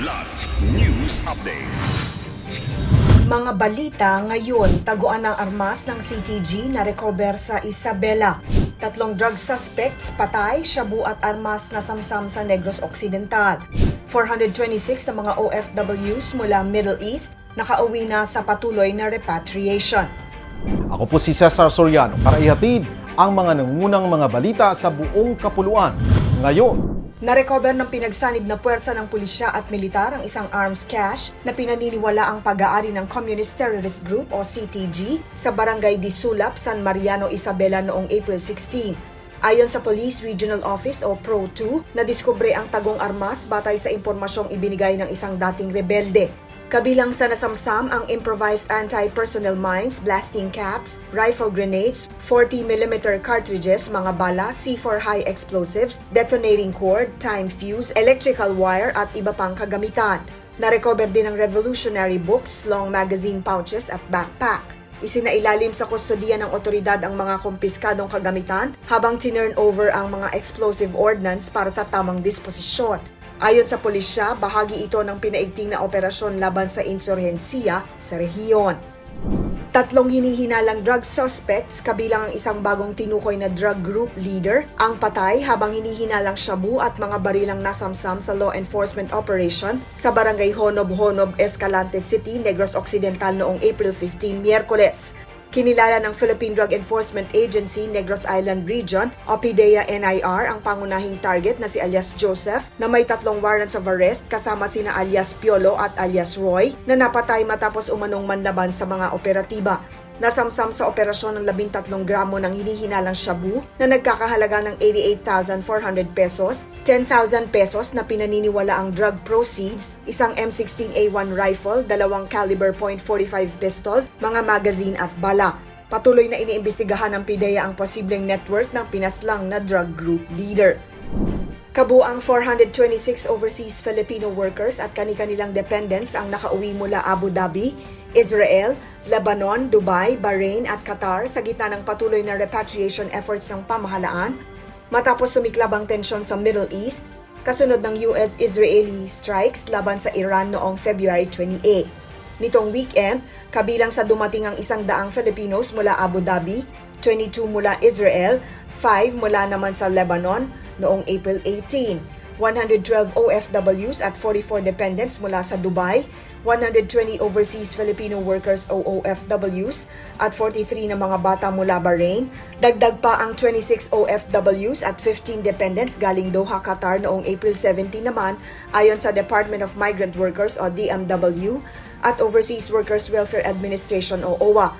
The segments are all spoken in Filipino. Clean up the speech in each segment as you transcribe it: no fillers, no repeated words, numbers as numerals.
Kidlat News Updates. Mga balita ngayon, taguan ng armas ng CTG na recover sa Isabela. 3 drug suspects patay, shabu at armas na samsam sa Negros Occidental. 426 na mga OFWs mula Middle East nakauwi na sa patuloy na repatriation. Ako po si Cesar Soriano para ihatid ang mga nangungunang mga balita sa buong kapuluan. Ngayon, Narecover ng pinagsanib na puwersa ng pulisya at militar ang isang arms cache na pinaniniwala ang pag-aari ng Communist Terrorist Group o CTG sa Barangay Disulap, San Mariano, Isabela noong April 16. Ayon sa Police Regional Office o PRO2, nadiskubre ang tagong armas batay sa impormasyong ibinigay ng isang dating rebelde. Kabilang sa nasamsam ang improvised anti-personnel mines, blasting caps, rifle grenades, 40mm cartridges, mga bala, C4 high explosives, detonating cord, time fuse, electrical wire at iba pang kagamitan. Narecover din ang revolutionary books, long magazine pouches at backpack. Isinailalim sa kustodiya ng otoridad ang mga kumpiskadong kagamitan habang tinurn over ang mga explosive ordnance para sa tamang disposisyon. Ayon sa pulisya, bahagi ito ng pinaigting na operasyon laban sa insurhensiya sa rehiyon. 3 hinihinalang drug suspects kabilang ang isang bagong tinukoy na drug group leader ang patay habang hinihinalang shabu at mga barilang nasamsam sa law enforcement operation sa Barangay Honob-Honob, Escalante City, Negros Occidental noong April 15, Miyerkules. Kinilala ng Philippine Drug Enforcement Agency Negros Island Region o PDEA NIR ang pangunahing target na si alias Joseph na may 3 warrants of arrest kasama sina alias Piolo at alias Roy na napatay matapos umanong manlaban sa mga operatiba. Nasamsam sa operasyon ng 13 gramo ng hinihinalang shabu na nagkakahalaga ng 88,400 pesos, 10,000 pesos na pinaniniwala ang drug proceeds, isang M16A1 rifle, 2 caliber .45 pistol, mga magazine at bala. Patuloy na iniimbestigahan ng PDEA ang posibleng network ng pinaslang na drug group leader. Kabuang 426 overseas Filipino workers at kani-kanilang dependents ang nakauwi mula Abu Dhabi, Israel, Lebanon, Dubai, Bahrain at Qatar sa gitna ng patuloy na repatriation efforts ng pamahalaan matapos sumiklab ang tensyon sa Middle East kasunod ng US-Israeli strikes laban sa Iran noong February 28. Nitong weekend, kabilang sa dumating ang 100 Filipinos mula Abu Dhabi, 22 mula Israel, 5 mula naman sa Lebanon noong April 18. 112 OFWs at 44 dependents mula sa Dubai, 120 overseas Filipino workers o OFWs at 43 na mga bata mula Bahrain. Dagdag pa ang 26 OFWs at 15 dependents galing Doha, Qatar noong April 17 naman ayon sa Department of Migrant Workers o DMW at Overseas Workers Welfare Administration o OWA.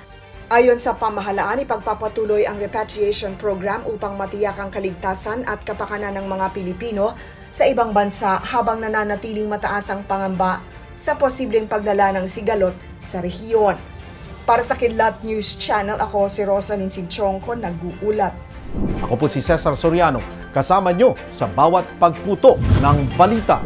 Ayon sa pamahalaan, ipagpapatuloy ang repatriation program upang matiyak ang kaligtasan at kapakanan ng mga Pilipino sa ibang bansa habang nananatiling mataas ang pangamba sa posibleng paglala ng sigalot sa rehiyon. Para sa Kidlat News Channel, ako si Rosalyn Sinchongko, nag-uulat. ako po si Cesar Soriano, kasama nyo sa bawat pagputo ng balita.